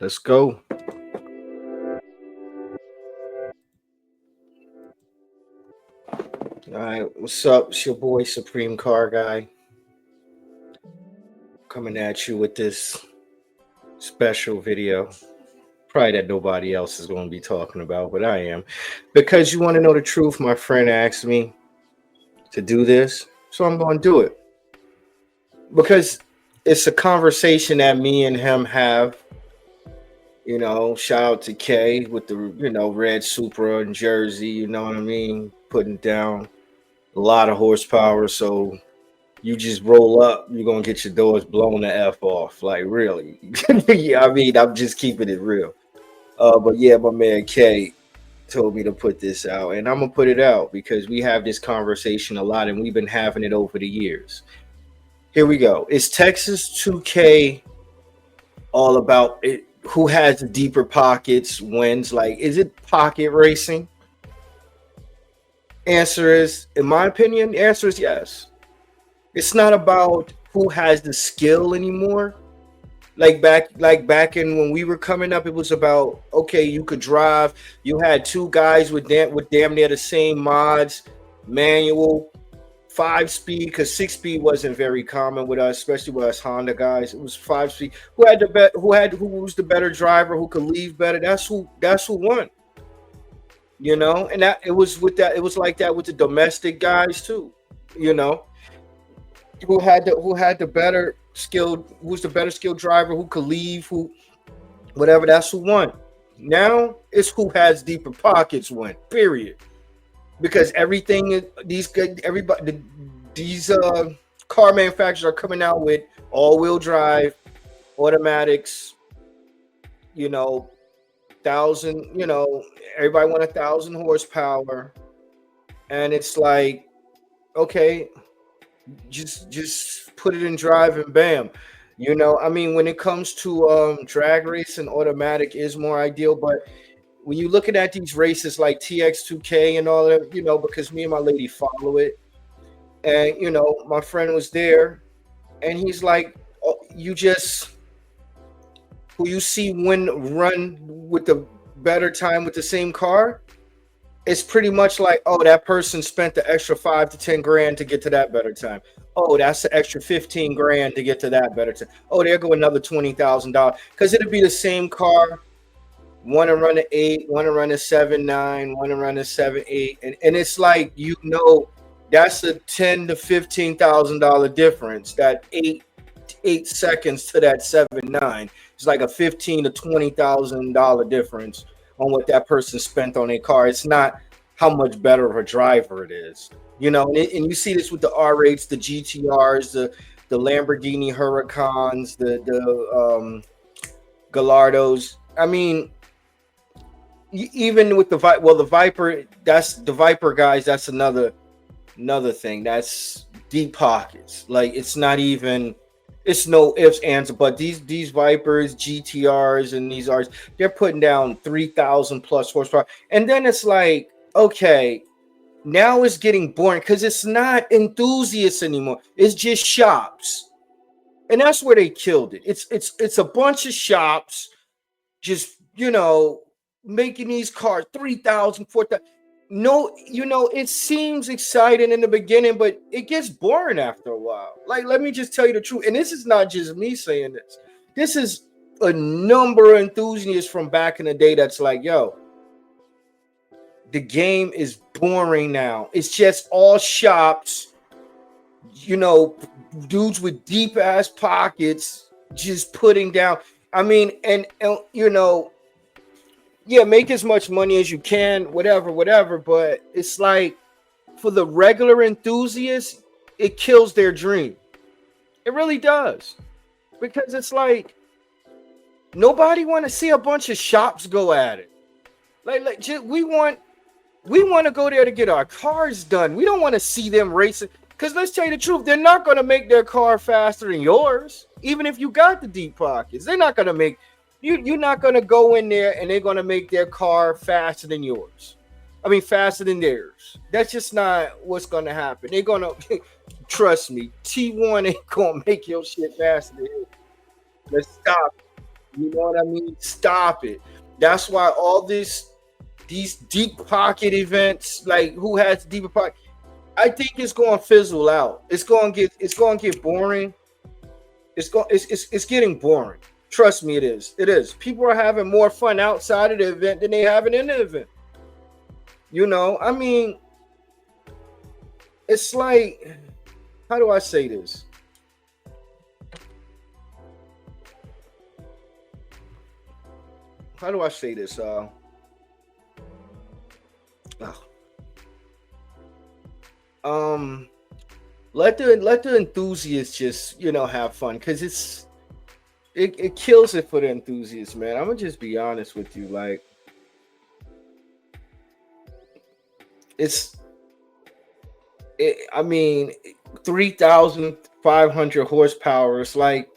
Let's go. All right, what's up? It's your boy Supreme Car Guy coming at you with this special video. Probably that nobody else is going to be talking about, but I am. Because you want to know the truth, my friend asked me to do this, so I'm going to do it. Because it's a conversation that me and him have. Shout out to K with the red Supra and Jersey. You know what I mean? Putting down a lot of horsepower. So you just roll up, you're gonna get your doors blown the F off. Like really. Yeah, I mean, I'm just keeping it real. But yeah, my man K told me to put this out, and I'm gonna put it out because we have this conversation a lot and we've been having it over the years. Here we go. Is Texas 2K all about it? Who has the deeper pockets wins? Like, is it pocket racing? Answer is, in my opinion, the answer is yes. It's not about who has the skill anymore. Like back in when we were coming up, it was about, okay, you could drive. You had two guys with damn near the same mods, manual, 5-speed, because 6-speed wasn't very common with us, especially with us Honda guys. It was 5-speed. Who was the better driver, who could leave better? That's who won. And that it was like that with the domestic guys too. Who had the better skilled, who's the better skilled driver, who could leave, who whatever, that's who won. Now it's who has deeper pockets win, period. Because everything these car manufacturers are coming out with all-wheel drive, automatics, 1,000, everybody want 1,000 horsepower. And it's like, okay, just put it in drive and bam. I mean, when it comes to drag race, and automatic is more ideal, but when you're looking at these races like TX2K and all that, because me and my lady follow it, and my friend was there, and he's like, oh, who you see run with the better time with the same car, it's pretty much like, oh, that person spent the extra 5 to 10 grand to get to that better time. Oh, that's the extra 15 grand to get to that better time. Oh, there go another $20,000, because it'll be the same car. One to run an 8, one to run a 7.9, one to run a 7.8, and it's like, that's a $10,000 to $15,000 difference. That 8 seconds to that 7.9 is like a $15,000 to $20,000 difference on what that person spent on a car. It's not how much better of a driver it is, and you see this with the R8s, the GTRs, the Lamborghini Huracans, the Gallardos. I mean, even with the Viper, that's the Viper guys. That's another thing. That's deep pockets. Like, it's no ifs, ands, but these Vipers, GTRs, and these R's, they're putting down 3,000 plus horsepower. And then it's like, okay, now it's getting boring because it's not enthusiasts anymore. It's just shops. And that's where they killed it. It's a bunch of shops just, making these cars 3,000, 4,000. No, it seems exciting in the beginning, but it gets boring after a while. Like, let me just tell you the truth. And this is not just me saying this. This is a number of enthusiasts from back in the day that's like, yo, the game is boring now. It's just all shops, dudes with deep ass pockets just putting down. I mean, and yeah, make as much money as you can, whatever. But it's like, for the regular enthusiasts, it kills their dream. It really does. Because it's like, nobody want to see a bunch of shops go at it. Like we want to go there to get our cars done. We don't want to see them racing. Because let's tell you the truth, they're not going to make their car faster than yours. Even if you got the deep pockets, they're not going to make... You're not going to go in there and they're going to make their car faster than yours. I mean, faster than theirs. That's just not what's going to happen. They're going to, trust me, T1 ain't going to make your shit faster than yours. Let's stop. You know what I mean? Stop it. That's why all these deep pocket events, like who has deeper pocket, I think it's going to fizzle out. It's going to get boring. It's getting boring. Trust me, it is. It is. People are having more fun outside of the event than they having in the event. I mean, it's like, how do I say this? How do I say this? Ugh. um, let the enthusiasts just have fun, because it kills it for the enthusiasts, man. I'm gonna just be honest with you, like it's I mean, 3,500 horsepower. It's like,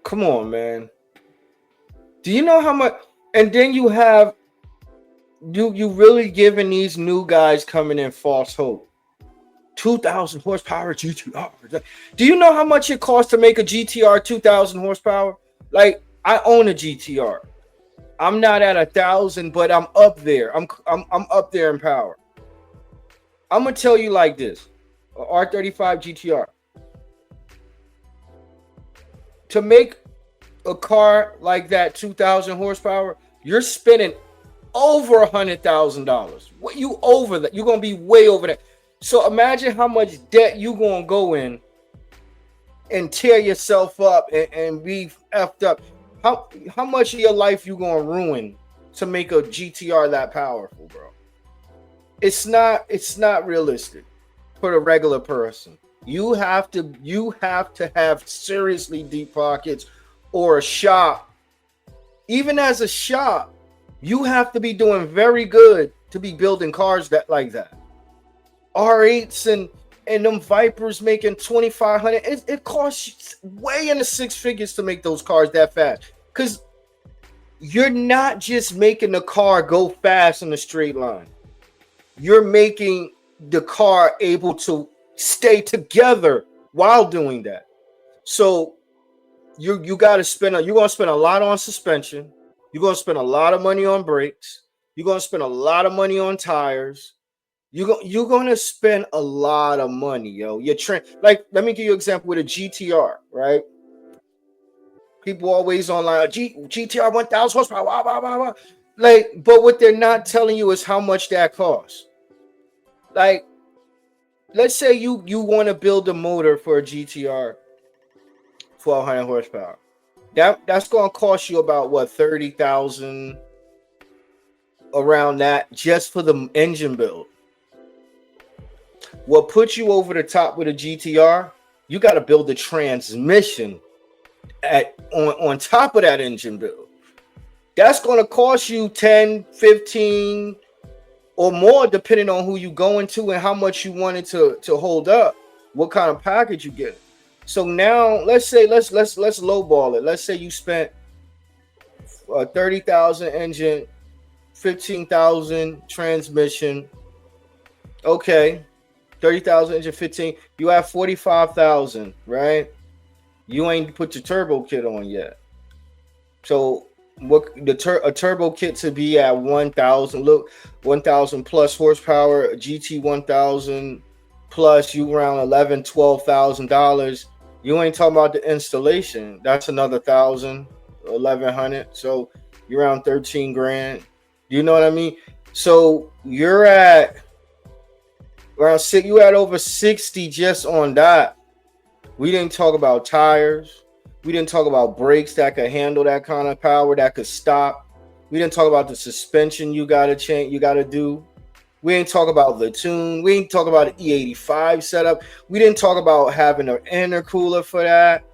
come on, man. Do you know how much? And then you have you really giving these new guys coming in false hope. 2,000 horsepower GTR. Do you know how much it costs to make a GTR 2,000 horsepower? Like, I own a GTR. I'm not at 1,000, but I'm up there. I'm up there in power. I'm gonna tell you like this: a R35 GTR, to make a car like that 2,000 horsepower, you're spending over $100,000. What, you over that? You're gonna be way over that. So imagine how much debt you gonna go in and tear yourself up and be effed up. How much of your life you gonna ruin to make a GTR that powerful, bro? It's not realistic for the regular person. You have to have seriously deep pockets, or a shop. Even as a shop, you have to be doing very good to be building cars that like that. R8s and them Vipers making 2,500. It costs way in the six figures to make those cars that fast. Because you're not just making the car go fast in a straight line. You're making the car able to stay together while doing that. So you got to you're going to spend a lot on suspension. You're going to spend a lot of money on brakes. You're going to spend a lot of money on tires. You're going to spend a lot of money, yo. Like, let me give you an example with a GTR, right? People always online, GTR 1,000 horsepower, blah, blah, blah, blah. Like, but what they're not telling you is how much that costs. Like, let's say you want to build a motor for a GTR 1,200 horsepower. That's gonna cost you about what, 30,000, around that, just for the engine build. What puts you over the top with a GTR? You got to build the transmission on top of that engine build. That's gonna cost you 10, 15, or more, depending on who you going to and how much you wanted to hold up, what kind of package you get. So now let's lowball it. Let's say you spent 30,000 engine, 15,000 transmission. Okay, 30,000 engine, 15. You have 45,000, right? You ain't put your turbo kit on yet. So what a turbo kit to be at 1,000, look, 1,000 plus horsepower, a GT 1,000 plus, you around 11, $12,000. You ain't talking about the installation. That's another 1,000, 1,100. So you're around 13 grand. You know what I mean? So you're at around six. You had over 60 just on that. We didn't talk about tires. We didn't talk about brakes that could handle that kind of power, that could stop. We didn't talk about the suspension you gotta change, you gotta do. We didn't talk about the tune. We didn't talk about the E85 setup. We didn't talk about having an intercooler for that.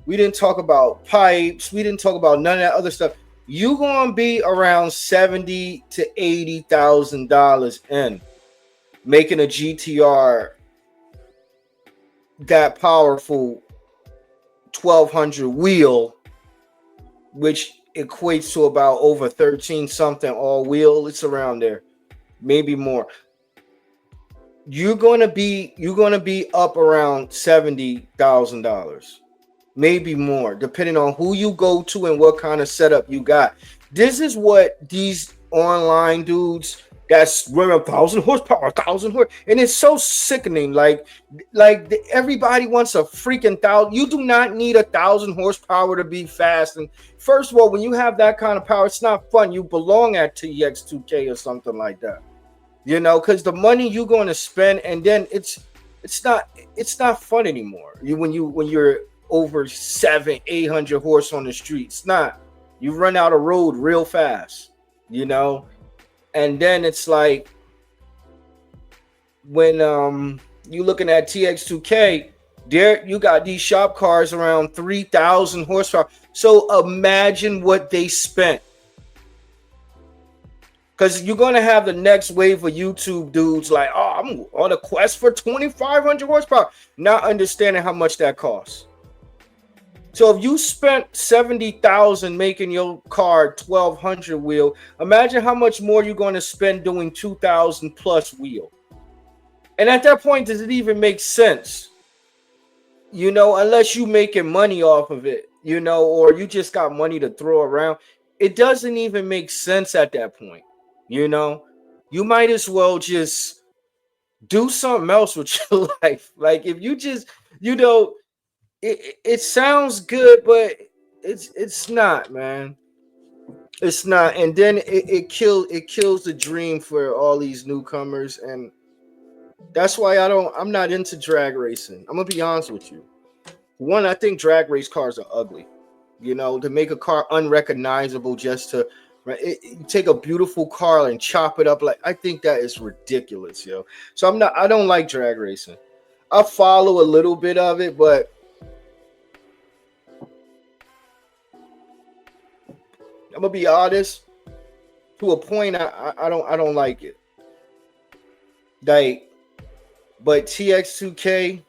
We didn't talk about pipes. We didn't talk about none of that other stuff. You gonna be around $70,000 to $80,000 in making a GTR that powerful, 1,200 wheel, which equates to about over 13 something all wheel. It's around there, maybe more. You're gonna be up around $70,000. maybe more, depending on who you go to and what kind of setup you got. This is what these online dudes that's running 1,000 horsepower, 1,000 horse, and it's so sickening. Everybody wants a freaking thousand. You do not need 1,000 horsepower to be fast. And first of all, when you have that kind of power, it's not fun. You belong at TX2K or something like that, because the money you're going to spend, and then it's not fun anymore. When you're over 700-800 horse on the street, it's not. You run out of road real fast, and then it's like when you looking at TX2K, there you got these shop cars around 3,000 horsepower. So imagine what they spent. Because you're going to have the next wave of YouTube dudes like, oh, I'm on a quest for 2,500 horsepower, not understanding how much that costs. So if you spent 70,000 making your car 1,200 wheel, imagine how much more you're going to spend doing 2,000 plus wheel. And at that point, does it even make sense? Unless you making money off of it, or you just got money to throw around. It doesn't even make sense at that point. You might as well just do something else with your life. Like if you just, it sounds good, but it's not, man. It's not. And then it kills the dream for all these newcomers, and that's why I'm not into drag racing. I'm gonna be honest with you. One, I think drag race cars are ugly. To make a car unrecognizable just to take a beautiful car and chop it up, I think that is ridiculous, yo. So I don't like drag racing. I follow a little bit of it, but I'm gonna be honest, to a point I don't like it. But TX2K,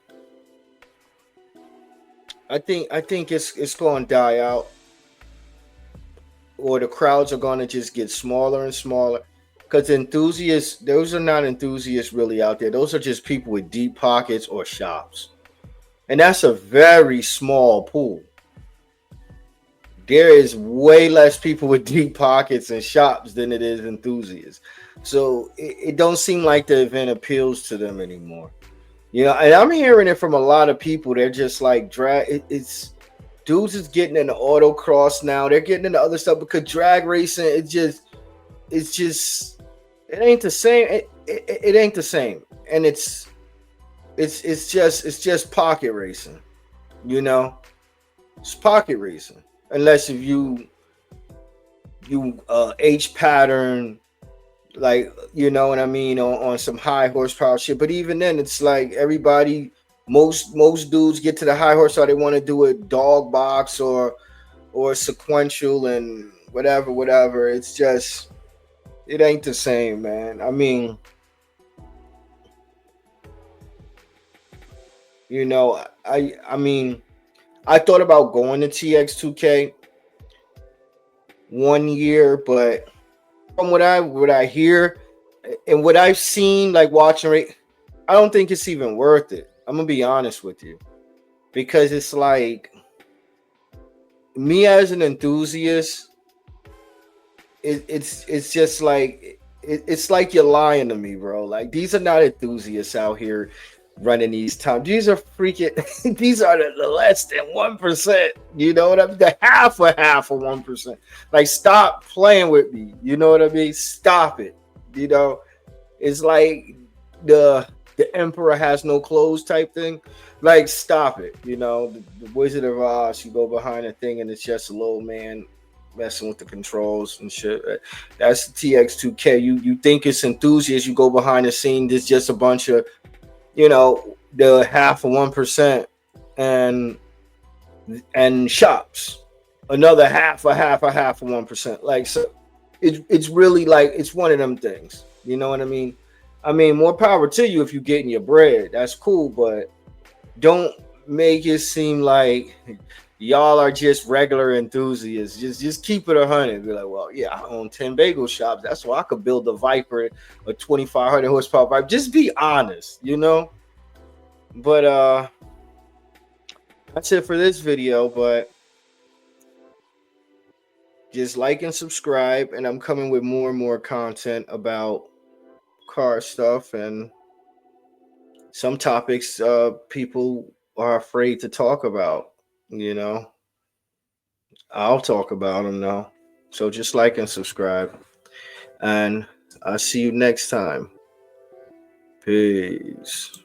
I think it's gonna die out. Or the crowds are going to just get smaller and smaller, because enthusiasts, those are not enthusiasts really out there. Those are just people with deep pockets or shops, and that's a very small pool. There is way less people with deep pockets and shops than it is enthusiasts. So it don't seem like the event appeals to them anymore. And I'm hearing it from a lot of people. They're just like it's dudes is getting into autocross now. They're getting into other stuff because drag racing, it ain't the same. It ain't the same, and it's just pocket racing. It's pocket racing, unless if you H pattern, like, what I mean, on some high horsepower shit. But even then, it's like everybody. Most dudes get to the high horsepower, they want to do a dog box or sequential and whatever. It's just, it ain't the same, man. I mean, I thought about going to TX2K one year, but from what I hear and what I've seen, like watching it, I don't think it's even worth it. I'm gonna be honest with you, because it's like, me as an enthusiast, it's just like it's like you're lying to me, bro. Like, these are not enthusiasts out here running these times. These are freaking these are the less than 1%. You know what I mean? The half of 1%. Like, stop playing with me. You know what I mean? Stop it. It's like the emperor has no clothes type thing. Like, stop it. The Wizard of Oz, you go behind a thing and it's just a little man messing with the controls and shit. That's TX2K. You think it's enthusiasts, you go behind the scene, there's just a bunch of, the half of 1% and shops. Another half of 1%. Like, so it's really like, it's one of them things. You know what I mean? More power to you if you're getting your bread. That's cool, but don't make it seem like y'all are just regular enthusiasts. Just keep it 100. Be like, well, yeah, I own 10 bagel shops. That's why I could build a Viper, a 2,500 horsepower Viper. Just be honest, But That's it for this video, but just like and subscribe, and I'm coming with more and more content about car stuff and some topics people are afraid to talk about. You know, I'll talk about them now. So just like and subscribe, and I'll see you next time. Peace.